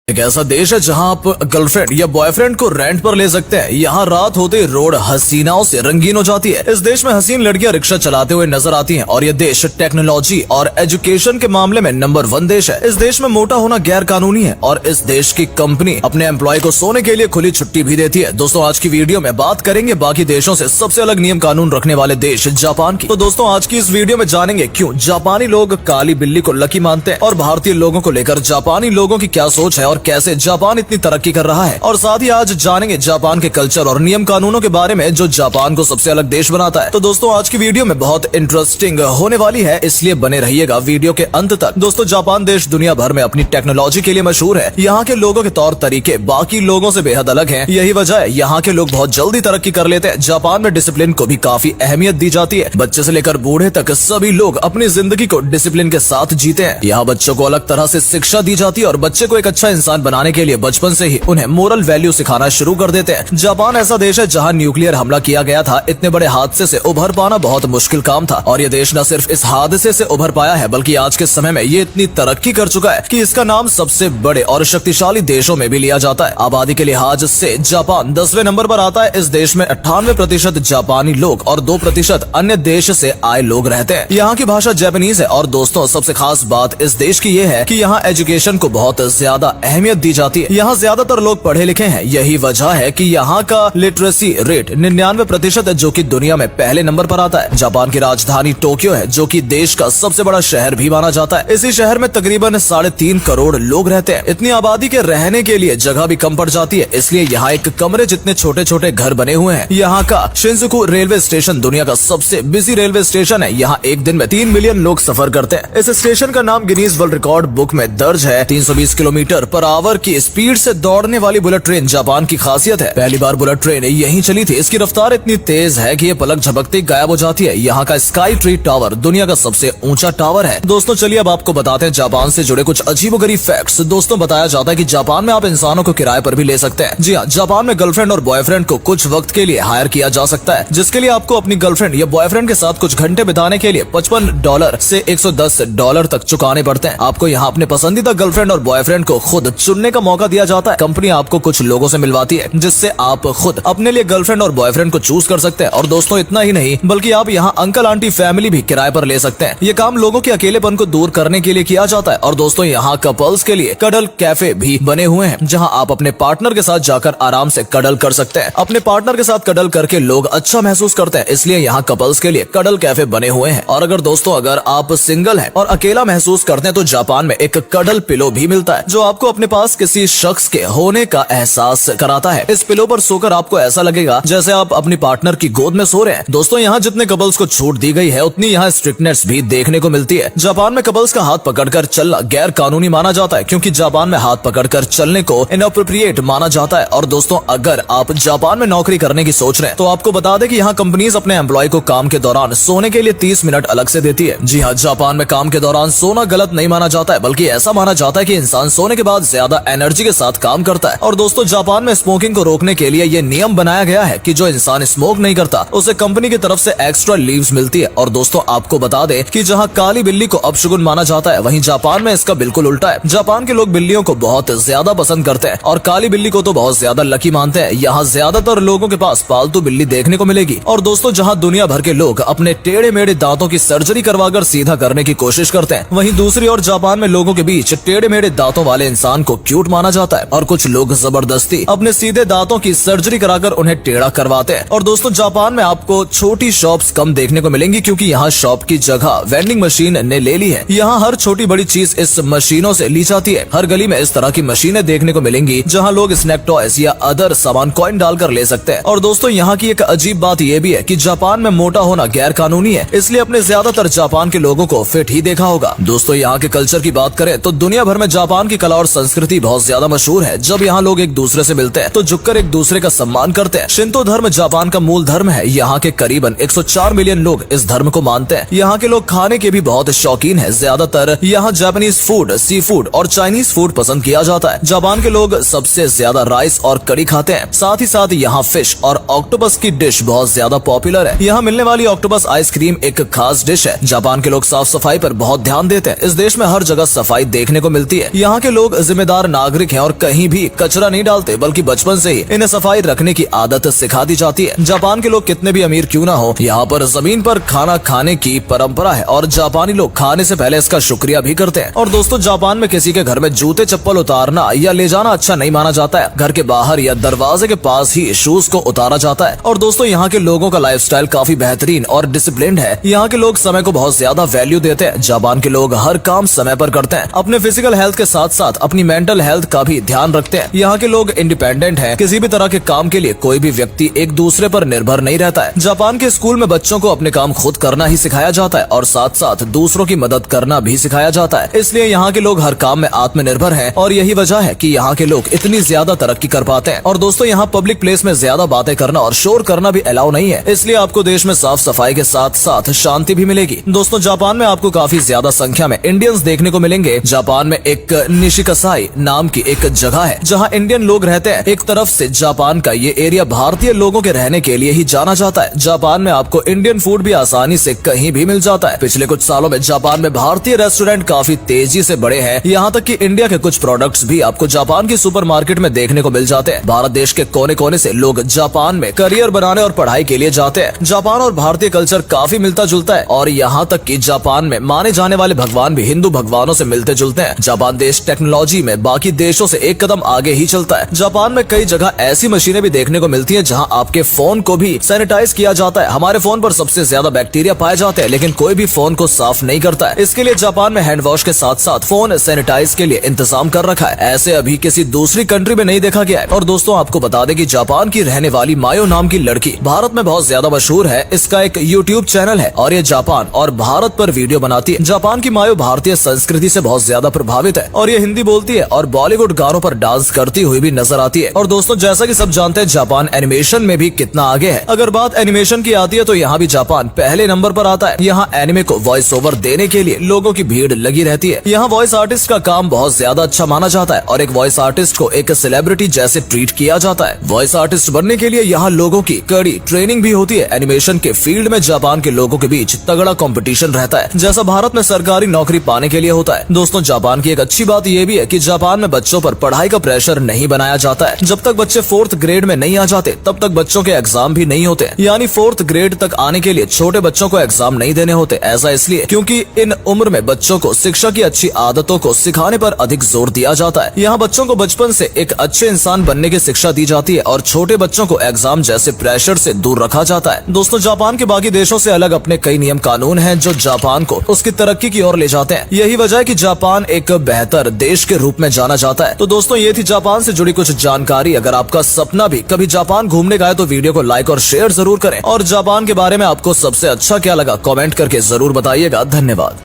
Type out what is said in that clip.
एक ऐसा देश है जहां आप गर्लफ्रेंड या बॉयफ्रेंड को रेंट पर ले सकते हैं। यहाँ रात होते रोड हसीनाओं से रंगीन हो जाती है। इस देश में हसीन लड़कियां रिक्शा चलाते हुए नजर आती हैं और यह देश टेक्नोलॉजी और एजुकेशन के मामले में नंबर 1 देश है। इस देश में मोटा होना गैर कानूनी है और इस देश की कंपनी अपने एम्प्लॉय को सोने के लिए खुली छुट्टी भी देती है। दोस्तों आज की वीडियो में बात करेंगे बाकी देशों से सबसे अलग नियम कानून रखने वाले देश जापान की। तो दोस्तों आज की इस वीडियो में जानेंगे क्यों जापानी लोग काली बिल्ली को लकी मानते हैं और भारतीय लोगों को लेकर जापानी लोगों की क्या सोच है और कैसे जापान इतनी तरक्की कर रहा है। और साथ ही आज जानेंगे जापान के कल्चर और नियम कानूनों के बारे में जो जापान को सबसे अलग देश बनाता है। तो दोस्तों आज की वीडियो में बहुत इंटरेस्टिंग होने वाली है, इसलिए बने रहिएगा वीडियो के अंत तक। दोस्तों जापान देश दुनिया भर में अपनी टेक्नोलॉजी के लिए मशहूर है। यहाँ के लोगों के तौर तरीके बाकी लोगों से बेहद अलग हैं। यही वजह है यहाँ के लोग बहुत जल्दी तरक्की कर लेते हैं। जापान में डिसिप्लिन को भी काफी अहमियत दी जाती है। बच्चे से लेकर बूढ़े तक सभी लोग अपनी जिंदगी को डिसिप्लिन के साथ जीते हैं। यहाँ बच्चों को अलग तरह से शिक्षा दी जाती है और बच्चे को एक अच्छा इंसान बनाने के लिए बचपन से ही उन्हें मोरल वैल्यू सिखाना शुरू कर देते हैं। जापान ऐसा देश है जहां न्यूक्लियर हमला किया गया था। इतने बड़े हादसे से उभर पाना बहुत मुश्किल काम था और ये देश न सिर्फ इस हादसे से उभर पाया है बल्कि आज के समय में ये इतनी तरक्की कर चुका है कि इसका नाम सबसे बड़े और शक्तिशाली देशों में भी लिया जाता है। आबादी के लिहाज से जापान 10वें नंबर पर आता है। इस देश में 98% जापानी लोग और 2% अन्य देश से आए लोग रहते हैं। यहाँ की भाषा जापानीज है और दोस्तों सबसे खास बात इस देश की ये है कि यहाँ एजुकेशन को बहुत ज्यादा अहमियत दी जाती है। यहाँ ज्यादातर लोग पढ़े लिखे हैं। यही वजह है कि यहाँ का लिटरेसी रेट 99% है जो कि दुनिया में पहले नंबर पर आता है। जापान की राजधानी टोक्यो है जो कि देश का सबसे बड़ा शहर भी माना जाता है। इसी शहर में तकरीबन 3.5 करोड़ लोग रहते हैं। इतनी आबादी के रहने के लिए जगह भी कम पड़ जाती है, इसलिए यहाँ एक कमरे जितने छोटे छोटे घर बने हुए हैं। यहाँ का शिंजुकु रेलवे स्टेशन दुनिया का सबसे बिजी रेलवे स्टेशन है। यहाँ एक दिन में 3 मिलियन लोग सफर करते हैं। इस स्टेशन का नाम गिनीज वर्ल्ड रिकॉर्ड बुक में दर्ज है। 320 किलोमीटर पर आवर की स्पीड से दौड़ने वाली बुलेट ट्रेन जापान की खासियत है। पहली बार बुलेट ट्रेन यहीं चली थी। इसकी रफ्तार इतनी तेज है कि ये पलक झपकते गायब हो जाती है। यहाँ का स्काई ट्री टावर दुनिया का सबसे ऊंचा टावर है। दोस्तों चलिए अब आपको बताते हैं जापान से जुड़े कुछ अजीबोगरीब फैक्ट्स। दोस्तों बताया जाता है कि जापान में आप इंसानों को किराए पर भी ले सकते हैं। जी हाँ, जापान में गर्लफ्रेंड और बॉयफ्रेंड को कुछ वक्त के लिए हायर किया जा सकता है, जिसके लिए आपको अपनी गर्लफ्रेंड या बॉयफ्रेंड के साथ कुछ घंटे बिताने के लिए $55 से $110 तक चुकाने पड़ते हैं। आपको यहाँ अपने पसंदीदा गर्लफ्रेंड और बॉयफ्रेंड को खुद चुनने का मौका दिया जाता है। कंपनी आपको कुछ लोगों से मिलवाती है जिससे आप खुद अपने लिए गर्लफ्रेंड और बॉयफ्रेंड को चूज कर सकते हैं। और दोस्तों इतना ही नहीं बल्कि आप यहाँ अंकल आंटी फैमिली भी किराए पर ले सकते हैं। ये काम लोगों के अकेलेपन को दूर करने के लिए किया जाता है। और दोस्तों यहाँ कपल्स के लिए कडल कैफे भी बने हुए हैं जहाँ आप अपने पार्टनर के साथ जाकर आराम से कडल कर सकते हैं। अपने पार्टनर के साथ कडल करके लोग अच्छा महसूस करते हैं, इसलिए यहाँ कपल्स के लिए कडल कैफे बने हुए हैं। और अगर दोस्तों अगर आप सिंगल हैं और अकेला महसूस करते हैं तो जापान में एक कडल पिलो भी मिलता है जो आपको अपने पास किसी शख्स के होने का एहसास कराता है। इस पिलो पर सोकर आपको ऐसा लगेगा जैसे आप अपनी पार्टनर की गोद में सो रहे हैं। दोस्तों यहाँ जितने कपल्स को छूट दी गई है उतनी यहाँ स्ट्रिक्टनेस भी देखने को मिलती है। जापान में कपल्स का हाथ पकड़कर चलना गैर कानूनी माना जाता है क्योंकि जापान में हाथ पकड़कर चलने को इनअप्रोप्रिएट माना जाता है। और दोस्तों अगर आप जापान में नौकरी करने की सोच रहे हैं तो आपको बता दें कि यहाँ कंपनीज अपने एम्प्लॉय को काम के दौरान सोने के लिए 30 मिनट अलग से देती है। जी हाँ, जापान में काम के दौरान सोना गलत नहीं माना जाता है बल्कि ऐसा माना जाता है कि इंसान सोने के बाद ज्यादा एनर्जी के साथ काम करता है। और दोस्तों जापान में स्मोकिंग को रोकने के लिए ये नियम बनाया गया है कि जो इंसान स्मोक नहीं करता उसे कंपनी की तरफ से एक्स्ट्रा लीव्स मिलती है। और दोस्तों आपको बता दें कि जहां काली बिल्ली को अपशगुन माना जाता है वहीं जापान में इसका बिल्कुल उल्टा है। जापान के लोग बिल्लियों को बहुत ज्यादा पसंद करते हैं और काली बिल्ली को तो बहुत ज्यादा लकी मानते हैं। यहाँ ज्यादातर लोगों के पास पालतू बिल्ली देखने को मिलेगी। और दोस्तों जहाँ दुनिया भर के लोग अपने टेढ़े मेढ़े दांतों की सर्जरी करवाकर सीधा करने की कोशिश करते हैं, वहीं दूसरी ओर जापान में लोगों के बीच टेढ़े मेढ़े दांतों वाले इंसान को क्यूट माना जाता है और कुछ लोग जबरदस्ती अपने सीधे दांतों की सर्जरी कराकर उन्हें टेढ़ा करवाते हैं। और दोस्तों जापान में आपको छोटी शॉप्स कम देखने को मिलेंगी क्योंकि यहाँ शॉप की जगह वेंडिंग मशीन ने ले ली है। यहाँ हर छोटी बड़ी चीज इस मशीनों से ली जाती है। हर गली में इस तरह की मशीनें देखने को मिलेंगी जहाँ लोग स्नैक टॉयज या अदर सामान कॉइन डालकर ले सकते हैं। और दोस्तों यहाँ की एक अजीब बात यह भी है कि जापान में मोटा होना गैर कानूनी है, इसलिए अपने ज्यादातर जापान के लोगों को फिट ही देखा होगा। दोस्तों यहाँ के कल्चर की बात करें तो दुनिया भर में जापान की कला और संस्कृति बहुत ज्यादा मशहूर है। जब यहाँ लोग एक दूसरे से मिलते हैं तो झुककर एक दूसरे का सम्मान करते हैं। शिंतो धर्म जापान का मूल धर्म है। यहाँ के करीबन 104 मिलियन लोग इस धर्म को मानते हैं। यहाँ के लोग खाने के भी बहुत शौकीन है। ज्यादातर यहाँ जापानीज फूड, सी फूड और चाइनीज फूड पसंद किया जाता है। जापान के लोग सबसे ज्यादा राइस और कड़ी खाते हैं। साथ ही साथ यहाँ फिश और ऑक्टोपस की डिश बहुत ज्यादा पॉपुलर है। यहाँ मिलने वाली ऑक्टोपस आइसक्रीम एक खास डिश है। जापान के लोग साफ सफाई पर बहुत ध्यान देते हैं। इस देश में हर जगह सफाई देखने को मिलती है। यहाँ के लोग जिम्मेदार नागरिक हैं और कहीं भी कचरा नहीं डालते, बल्कि बचपन से ही इन्हें सफाई रखने की आदत सिखा दी जाती है। जापान के लोग कितने भी अमीर क्यों ना हो, यहाँ पर जमीन पर खाना खाने की परंपरा है और जापानी लोग खाने से पहले इसका शुक्रिया भी करते हैं। और दोस्तों, जापान में किसी के घर में जूते चप्पल उतारना या ले जाना अच्छा नहीं माना जाता है। घर के बाहर या दरवाजे के पास ही शूज को उतारा जाता है। और दोस्तों, यहाँ के लोगों का लाइफस्टाइल काफी बेहतरीन और डिसिप्लिन्ड है। यहाँ के लोग समय को बहुत ज्यादा वैल्यू देते हैं। जापान के लोग हर काम समय पर करते हैं। अपने फिजिकल हेल्थ के साथ साथ अपनी मेंटल हेल्थ का भी ध्यान रखते हैं। यहाँ के लोग इंडिपेंडेंट हैं। किसी भी तरह के काम के लिए कोई भी व्यक्ति एक दूसरे पर निर्भर नहीं रहता है। जापान के स्कूल में बच्चों को अपने काम खुद करना ही सिखाया जाता है और साथ साथ दूसरों की मदद करना भी सिखाया जाता है। इसलिए यहाँ के लोग हर काम में आत्मनिर्भर हैं और यही वजह है कि यहाँ के लोग इतनी ज्यादा तरक्की कर पाते हैं। और दोस्तों, यहाँ पब्लिक प्लेस में ज्यादा बातें करना और शोर करना भी अलाउ नहीं है। इसलिए आपको देश में साफ सफाई के साथ साथ शांति भी मिलेगी। दोस्तों, जापान में आपको काफी ज्यादा संख्या में इंडियंस देखने को मिलेंगे। जापान में एक निशिकासाई नाम की एक जगह है जहाँ इंडियन लोग रहते हैं। एक तरफ से जापान का ये एरिया भारतीय लोगों के रहने के लिए ही जाना जाता है। जापान में आपको इंडियन फूड भी आसानी से कहीं भी मिल जाता है। पिछले कुछ सालों में जापान में भारतीय रेस्टोरेंट काफी तेजी से बढ़े हैं। यहाँ तक कि इंडिया के कुछ प्रोडक्ट्स भी आपको जापान की सुपरमार्केट में देखने को मिल जाते हैं। भारत देश के कोने कोने से लोग जापान में करियर बनाने और पढ़ाई के लिए जाते हैं। जापान और भारतीय कल्चर काफी मिलता जुलता है और यहाँ तक कि जापान में माने जाने वाले भगवान भी हिंदू भगवानों से मिलते जुलते हैं। जापान देश टेक्नोलॉजी में बाकी देशों से एक कदम आगे ही चलता है। जापान में कई जगह ऐसी मशीनें भी देखने को मिलती हैं जहां आपके फोन को भी सैनिटाइज किया जाता है। हमारे फोन पर सबसे ज्यादा बैक्टीरिया पाए जाते हैं, लेकिन कोई भी फोन को साफ नहीं करता है। इसके लिए जापान में हैंड वॉश के साथ साथ फोन सैनिटाइज के लिए इंतजाम कर रखा है। ऐसे अभी किसी दूसरी कंट्री में नहीं देखा गया है। और दोस्तों, आपको बता दें कि जापान की रहने वाली मायो नाम की लड़की भारत में बहुत ज्यादा मशहूर है। इसका एक यूट्यूब चैनल है और ये जापान और भारत पर वीडियो बनाती है। जापान की मायो भारतीय संस्कृति से बहुत ज्यादा प्रभावित है और ये हिंदी बोलती है और बॉलीवुड गानों पर डांस करती हुई भी नजर आती है। और दोस्तों, जैसा कि सब जानते हैं, जापान एनिमेशन में भी कितना आगे है। अगर बात एनिमेशन की आती है तो यहाँ भी जापान पहले नंबर पर आता है। यहाँ एनिमे को वॉइस ओवर देने के लिए लोगों की भीड़ लगी रहती है। यहाँ वॉइस आर्टिस्ट का काम बहुत ज्यादा अच्छा माना जाता है और एक वॉइस आर्टिस्ट को एक सेलिब्रिटी जैसे ट्रीट किया जाता है। वॉइस आर्टिस्ट बनने के लिए यहाँ लोगों की कड़ी ट्रेनिंग भी होती है। एनिमेशन के फील्ड में जापान के लोगों के बीच तगड़ा कंपटीशन रहता है, जैसा भारत में सरकारी नौकरी पाने के लिए होता है। दोस्तों, जापान की एक अच्छी बात यह भी है कि जापान में बच्चों पर पढ़ाई का प्रेशर नहीं बनाया जाता है। जब तक बच्चे 4th ग्रेड में नहीं आ जाते तब तक बच्चों के एग्जाम भी नहीं होते। यानी 4th ग्रेड तक आने के लिए छोटे बच्चों को एग्जाम नहीं देने होते। ऐसा इसलिए क्योंकि इन उम्र में बच्चों को शिक्षा की अच्छी आदतों को सिखाने पर अधिक जोर दिया जाता है। यहाँ बच्चों को बचपन से एक अच्छे इंसान बनने की शिक्षा दी जाती है और छोटे बच्चों को एग्जाम जैसे प्रेशर से दूर रखा जाता है। दोस्तों, जापान के बाकी देशों से अलग अपने कई नियम कानून हैं जो जापान को उसकी तरक्की की ओर ले जाते हैं। यही वजह है कि जापान एक बेहतर देश के रूप में जाना जाता है। तो दोस्तों, ये थी जापान से जुड़ी कुछ जानकारी। अगर आपका सपना भी कभी जापान घूमने का है तो वीडियो को लाइक और शेयर जरूर करें। और जापान के बारे में आपको सबसे अच्छा क्या लगा कमेंट करके जरूर बताइएगा। धन्यवाद।